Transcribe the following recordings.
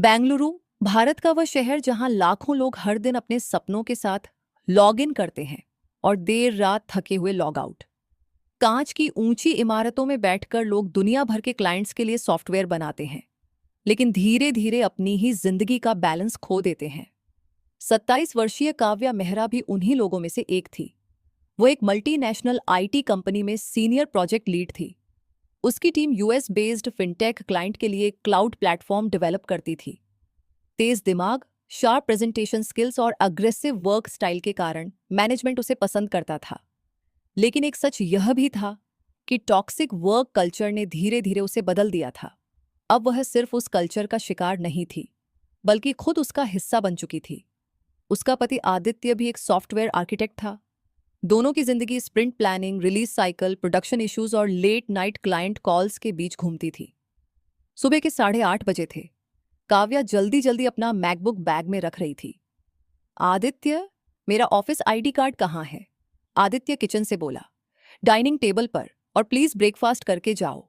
बेंगलुरु, भारत का वह शहर जहां लाखों लोग हर दिन अपने सपनों के साथ लॉग इन करते हैं और देर रात थके हुए लॉग आउट। कांच की ऊंची इमारतों में बैठकर लोग दुनिया भर के क्लाइंट्स के लिए सॉफ्टवेयर बनाते हैं, लेकिन धीरे धीरे अपनी ही जिंदगी का बैलेंस खो देते हैं। 27 वर्षीय काव्या मेहरा भी उन्हीं लोगों में से एक थी। वो एक मल्टीनेशनल आईटी कंपनी में सीनियर प्रोजेक्ट लीड थी। उसकी team US based fintech client के लिए क्लाउड प्लेटफॉर्म डेवलप करती थी। तेज दिमाग, शार्प प्रेजेंटेशन स्किल्स और अग्रेसिव वर्क स्टाइल के कारण मैनेजमेंट उसे पसंद करता था। लेकिन एक सच यह भी था कि टॉक्सिक वर्क कल्चर ने धीरे धीरे उसे बदल दिया था। अब वह सिर्फ उस कल्चर का शिकार नहीं थी, बल्कि खुद उसका हिस्सा बन चुकी थी। उसका पति आदित्य भी एक सॉफ्टवेयर आर्किटेक्ट था। दोनों की जिंदगी sprint planning, release cycle, production issues और लेट नाइट क्लाइंट कॉल्स के बीच घूमती थी। सुबह के 8:30 बजे थे। काव्या जल्दी जल्दी अपना मैकबुक बैग में रख रही थी। आदित्य, मेरा ऑफिस आईडी कार्ड कहाँ है? आदित्य किचन से बोला। डाइनिंग टेबल पर, और प्लीज ब्रेकफास्ट करके जाओ।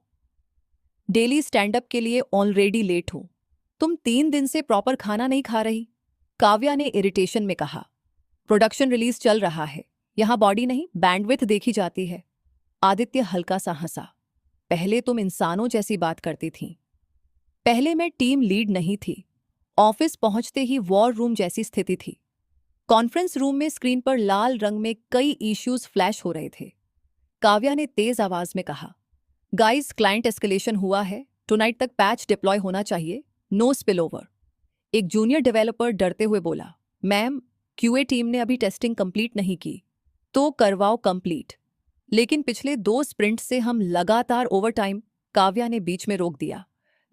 डेली स्टैंड अप के लिए ऑलरेडी लेट हूं। तुम 3 दिन से प्रॉपर खाना नहीं खा रही, काव्या ने इरिटेशन में कहा। प्रोडक्शन रिलीज चल रहा है, यहां बॉडी नहीं बैंडविड्थ देखी जाती है। आदित्य हल्का सा हंसा। पहले तुम इंसानों जैसी बात करती थी। पहले मैं टीम लीड नहीं थी। ऑफिस पहुंचते ही वॉर रूम जैसी स्थिति थी। कॉन्फ्रेंस रूम में स्क्रीन पर लाल रंग में कई इश्यूज फ्लैश हो रहे थे। काव्या ने तेज आवाज में कहा, गाइस, क्लाइंट एस्केलेशन हुआ है, टुनाइट तक पैच डिप्लॉय होना चाहिए, नो स्पिल ओवर। एक जूनियर डेवलपर डरते हुए बोला, मैम, क्यूए टीम ने अभी टेस्टिंग कंप्लीट नहीं की। तो करवाओ कंप्लीट। लेकिन पिछले 2 स्प्रिंट से हम लगातार ओवरटाइम। काव्या ने बीच में रोक दिया।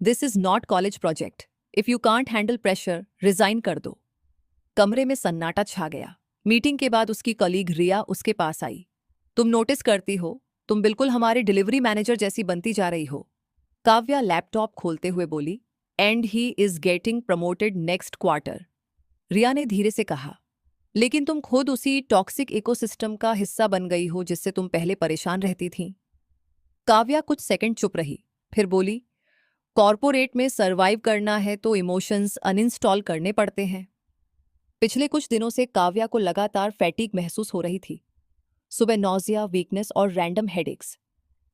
This is not college project. If you can't handle pressure, resign कर दो। कमरे में सन्नाटा छा गया। मीटिंग के बाद उसकी कलीग रिया उसके पास आई। तुम नोटिस करती हो, तुम बिल्कुल हमारे डिलीवरी मैनेजर जैसी बनती जा रही हो। काव्या लैपटॉप खोलते हुए बोली, and he is getting promoted next quarter. Riya ने धीरे से कहा, लेकिन तुम खुद उसी टॉक्सिक इकोसिस्टम का हिस्सा बन गई हो जिससे तुम पहले परेशान रहती थी। काव्या कुछ सेकंड चुप रही, फिर बोली, कॉर्पोरेट में सरवाइव करना है तो इमोशंस अनइंस्टॉल करने पड़ते हैं। पिछले कुछ दिनों से काव्या को लगातार फैटीग महसूस हो रही थी। सुबह नॉजिया, वीकनेस और रैंडम हेडेक्स।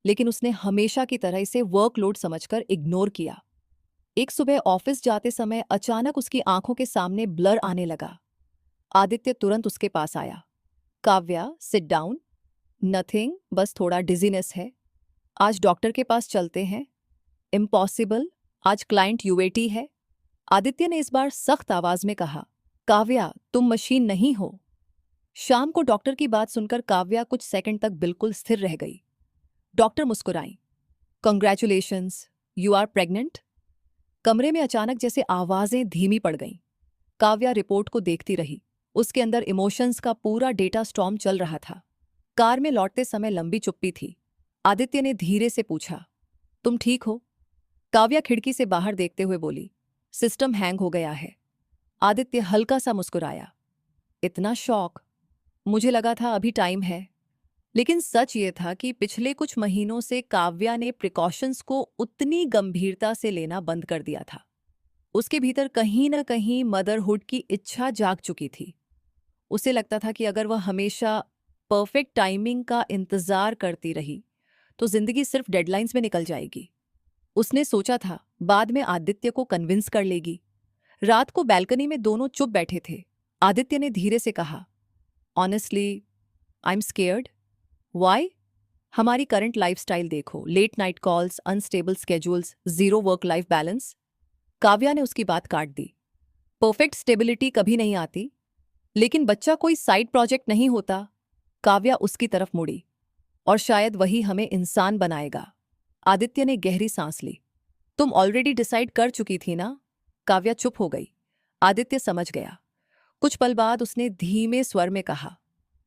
लेकिन उसने हमेशा की तरह इसे वर्कलोड समझकर इग्नोर किया। एक सुबह ऑफिस जाते समय अचानक उसकी आंखों के सामने ब्लर आने लगा। आदित्य तुरंत उसके पास आया। Kavya, sit down. नथिंग, बस थोड़ा डिजीनेस है। आज डॉक्टर के पास चलते हैं। इम्पॉसिबल, आज क्लाइंट यूएटी है। आदित्य ने इस बार सख्त आवाज में कहा, काव्या, तुम मशीन नहीं हो। शाम को डॉक्टर की बात सुनकर काव्या कुछ सेकंड तक बिल्कुल स्थिर रह गई। डॉक्टर मुस्कुराई। Congratulations, you are pregnant. कमरे में अचानक जैसे आवाजें धीमी पड़ गईं। काव्या रिपोर्ट को देखती रही। उसके अंदर इमोशंस का पूरा डेटा स्टॉर्म चल रहा था। कार में लौटते समय लंबी चुप्पी थी। आदित्य ने धीरे से पूछा, तुम ठीक हो? काव्या खिड़की से बाहर देखते हुए बोली, सिस्टम हैंग हो गया है। आदित्य हल्का सा मुस्कुराया। इतना शॉक? मुझे लगा था अभी टाइम है। लेकिन सच ये था कि पिछले कुछ महीनों से काव्या ने प्रिकॉशंस को उतनी गंभीरता से लेना बंद कर दिया था। उसके भीतर कहीं न कहीं मदरहुड की इच्छा जाग चुकी थी। उसे लगता था कि अगर वह हमेशा परफेक्ट टाइमिंग का इंतजार करती रही तो जिंदगी सिर्फ डेडलाइंस में निकल जाएगी। उसने सोचा था बाद में आदित्य को कन्विंस कर लेगी। रात को बैल्कनी में दोनों चुप बैठे थे। आदित्य ने धीरे से कहा, honestly, I am scared. Why? हमारी करंट लाइफस्टाइल देखो, late night calls, unstable schedules, zero work life balance. Kavya ने उसकी बात काट दी। परफेक्ट स्टेबिलिटी कभी नहीं आती, लेकिन बच्चा कोई साइड प्रोजेक्ट नहीं होता। काव्या उसकी तरफ मुड़ी। और शायद वही हमें इंसान बनाएगा। आदित्य ने गहरी सांस ली। तुम ऑलरेडी डिसाइड कर चुकी थी ना? काव्या चुप हो गई। आदित्य समझ गया। कुछ पल बाद उसने धीमे स्वर में कहा,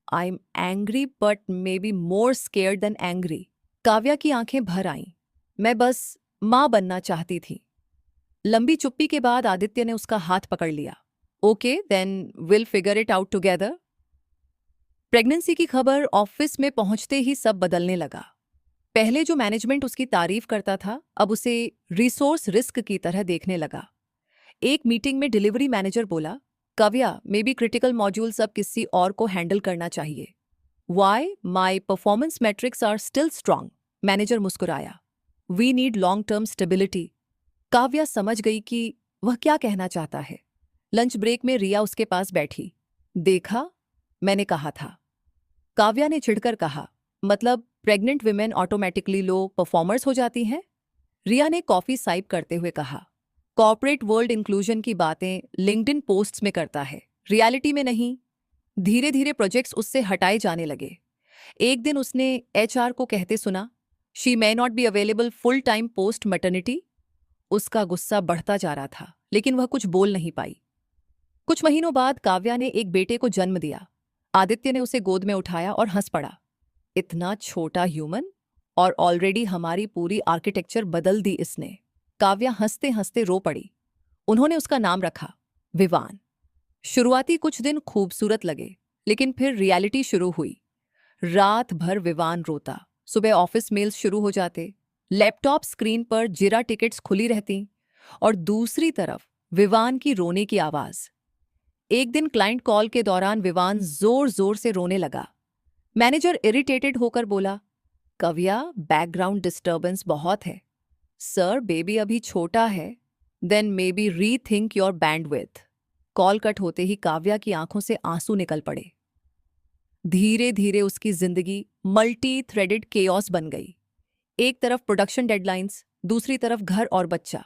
I am angry but maybe more scared than angry. Kavya की आंखें भर आईं। मैं बस मां बनना चाहती थी। लंबी चुप्पी के बाद आदित्य ने उसका हाथ पकड़ लिया। Okay, then will figure it out together. Pregnancy की खबर ऑफिस में पहुंचते ही सब बदलने लगा। पहले जो मैनेजमेंट उसकी तारीफ करता था, अब उसे रिसोर्स रिस्क की तरह देखने लगा। एक मीटिंग में डिलीवरी मैनेजर बोला, Kavya, may be critical modules अब किसी और को हैंडल करना चाहिए। Why? My performance metrics are still strong. Manager मुस्कुराया। We need long term stability. Kavya समझ गई कि वह क्या कहना चाहता है। लंच ब्रेक में रिया उसके पास बैठी। देखा, मैंने कहा था। काव्या ने चिढ़कर कहा, मतलब प्रेग्नेंट विमेन ऑटोमेटिकली लो परफॉर्मर्स हो जाती हैं? रिया ने कॉफी साइप करते हुए कहा, कॉर्पोरेट वर्ल्ड इंक्लूजन की बातें लिंक्डइन पोस्ट्स में करता है, रियलिटी में नहीं। धीरे धीरे प्रोजेक्ट्स उससे हटाए जाने लगे। एक दिन उसने एचआर को कहते सुना, she may not be available full time post maternity. उसका गुस्सा बढ़ता जा रहा था, लेकिन वह कुछ बोल नहीं पाई। कुछ महीनों बाद काव्या ने एक बेटे को जन्म दिया। आदित्य ने उसे गोद में उठाया और हंस पड़ा। इतना छोटा ह्यूमन, और ऑलरेडी हमारी पूरी आर्किटेक्चर बदल दी इसने। काव्या हंसते हंसते रो पड़ी। उन्होंने उसका नाम रखा विवान। शुरुआती कुछ दिन खूबसूरत लगे, लेकिन फिर रियलिटी शुरू हुई। रात भर विवान रोता, सुबह ऑफिस मेल्स शुरू हो जाते, लैपटॉप स्क्रीन पर जिरा टिकट्स खुली रहती, और दूसरी तरफ विवान की रोने की आवाज। एक दिन क्लाइंट कॉल के दौरान विवान जोर जोर से रोने लगा। मैनेजर इरिटेटेड होकर बोला, काव्या, बैकग्राउंड डिस्टर्बेंस बहुत है। सर, बेबी अभी छोटा है। Then maybe rethink your bandwidth. Call cut होते ही काव्या की आंखों से आंसू निकल पड़े। धीरे धीरे उसकी जिंदगी मल्टी थ्रेडेड केओस बन गई। एक तरफ प्रोडक्शन डेडलाइंस, दूसरी तरफ घर और बच्चा,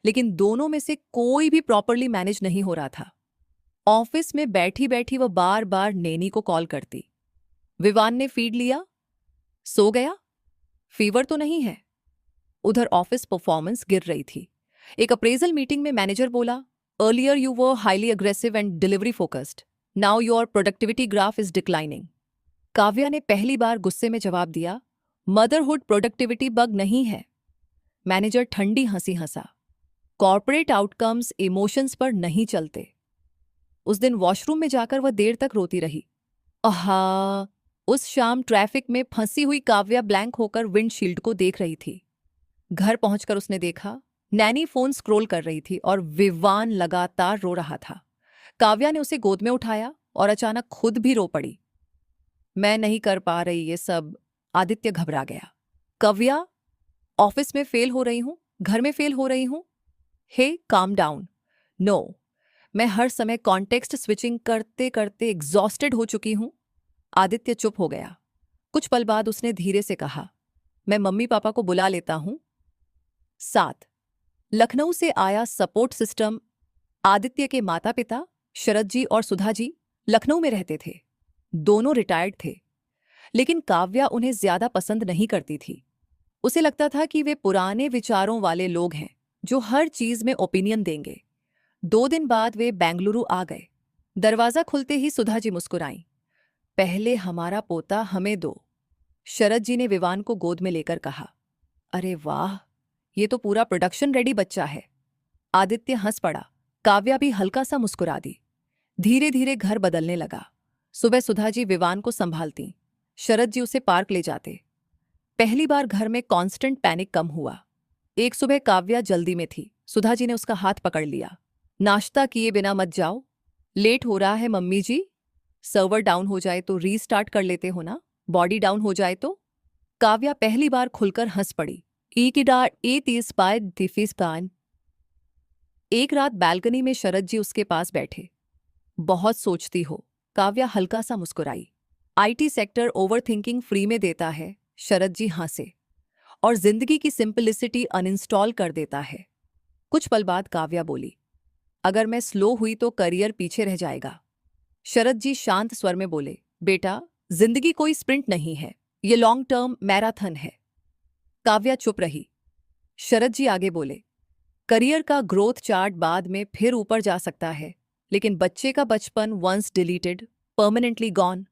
लेकिन दोनों में से कोई भी प्रॉपरली मैनेज नहीं हो रहा था। ऑफिस में बैठी बैठी वह बार बार नैनी को कॉल करती। विवान ने फीड लिया? सो गया? फीवर तो नहीं है? उधर ऑफिस परफॉर्मेंस गिर रही थी। एक अप्रेजल मीटिंग में मैनेजर बोला, earlier you were highly aggressive and delivery focused, now your productivity graph is declining. Kavya ने पहली बार गुस्से में जवाब दिया, मदरहुड प्रोडक्टिविटी बग नहीं है। मैनेजर ठंडी हंसी हंसा। कॉर्पोरेट आउटकम्स इमोशंस पर नहीं चलते। उस दिन वॉशरूम में जाकर वह देर तक रोती रही। आहा। उस शाम ट्रैफिक में फंसी हुई काव्या ब्लैंक होकर विंडशील्ड को देख रही थी। घर पहुंचकर उसने देखा, नैनी फोन स्क्रॉल कर रही थी और विवान लगातार रो रहा था। काव्या ने उसे गोद में उठाया और अचानक खुद भी रो पड़ी। मैं नहीं कर पा रही ये सब। आदित्य घबरा गया। काव्या, ऑफिस में फेल हो रही हूं, घर में फेल हो रही हूं। हे, काम डाउन। नो, मैं हर समय कॉन्टेक्स्ट स्विचिंग करते करते एग्जॉस्टेड हो चुकी हूं। आदित्य चुप हो गया। कुछ पल बाद उसने धीरे से कहा, मैं मम्मी पापा को बुला लेता हूं। 7, लखनऊ से आया सपोर्ट सिस्टम। आदित्य के माता पिता शरद जी और सुधा जी लखनऊ में रहते थे। दोनों रिटायर्ड थे, लेकिन काव्या उन्हें ज्यादा पसंद नहीं करती थी। उसे लगता था कि वे पुराने विचारों वाले लोग हैं जो हर चीज में ओपिनियन देंगे। 2 दिन बाद वे बेंगलुरु आ गए। दरवाजा खुलते ही सुधा जी मुस्कुराईं। पहले हमारा पोता हमें दो। शरद जी ने विवान को गोद में लेकर कहा, अरे वाह, ये तो पूरा प्रोडक्शन रेडी बच्चा है। आदित्य हंस पड़ा। काव्या भी हल्का सा मुस्कुरा दी। धीरे धीरे घर बदलने लगा। सुबह सुधा जी विवान को संभालती, शरद जी उसे पार्क ले जाते। पहली बार घर में कांस्टेंट पैनिक कम हुआ। एक सुबह काव्या जल्दी में थी। सुधा जी ने उसका हाथ पकड़ लिया। नाश्ता किए बिना मत जाओ, लेट हो रहा है मम्मी जी। सर्वर डाउन हो जाए तो रीस्टार्ट कर लेते हो ना, बॉडी डाउन हो जाए तो। काव्या पहली बार खुलकर हंस पड़ी। एक रात बालकनी में शरद जी उसके पास बैठे। बहुत सोचती हो? काव्या हल्का सा मुस्कुराई। आईटी सेक्टर ओवरथिंकिंग फ्री में देता है। शरद जी हंसे। और जिंदगी की सिंपलिसिटी अनइंस्टॉल कर देता है। कुछ पल बाद काव्या बोली, अगर मैं स्लो हुई तो करियर पीछे रह जाएगा। शरद जी शांत स्वर में बोले, बेटा, जिंदगी कोई स्प्रिंट नहीं है, ये लॉन्ग टर्म मैराथन है। काव्या चुप रही। शरद जी आगे बोले, करियर का ग्रोथ चार्ट बाद में फिर ऊपर जा सकता है, लेकिन बच्चे का बचपन वंस डिलीटेड, परमानेंटली गॉन।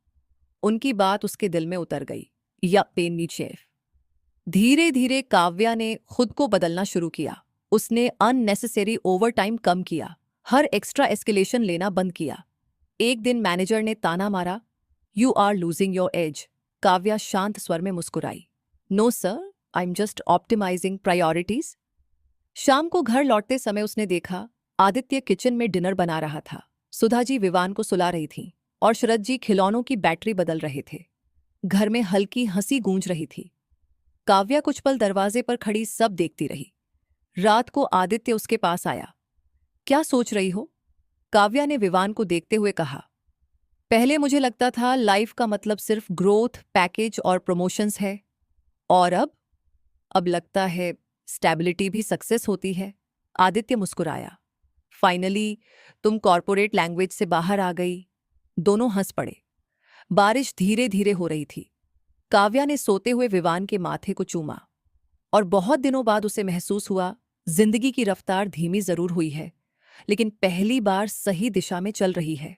उनकी बात उसके दिल में उतर गई। या पेन शेफ। धीरे धीरे काव्या ने खुद को बदलना शुरू किया। उसने अननेसेसरी ओवरटाइम कम किया, हर एक्स्ट्रा एस्केलेशन लेना बंद किया। एक दिन मैनेजर ने ताना मारा, you are losing your edge. Kavya शांत स्वर में मुस्कुराई, no sir, I am just optimising priorities. शाम को घर लौटते समय उसने देखा आदित्य किचन में डिनर बना रहा था। सुधा जी विवान को सुला रही थीं और शरद जी खिलौनों की बैटरी बदल रहे थे। घर में हल्की हंसी गूंज रही थी। काव्या कुछ पल दरवाजे पर खड़ी सब देखती रही। रात को आदित्य उसके पास आया। क्या सोच रही हो? काव्या ने विवान को देखते हुए कहा। पहले मुझे लगता था लाइफ का मतलब सिर्फ ग्रोथ, पैकेज और प्रमोशंस है, और अब लगता है स्टेबिलिटी भी सक्सेस होती है। आदित्य मुस्कुराया। फाइनली तुम कॉर्पोरेट लैंग्वेज से बाहर आ गई। दोनों हंस पड़े। बारिश धीरे धीरे हो रही थी। काव्या ने सोते हुए विवान के माथे को चूमा और बहुत दिनों बाद उसे महसूस हुआ, जिंदगी की रफ्तार धीमी जरूर हुई है, लेकिन पहली बार सही दिशा में चल रही है।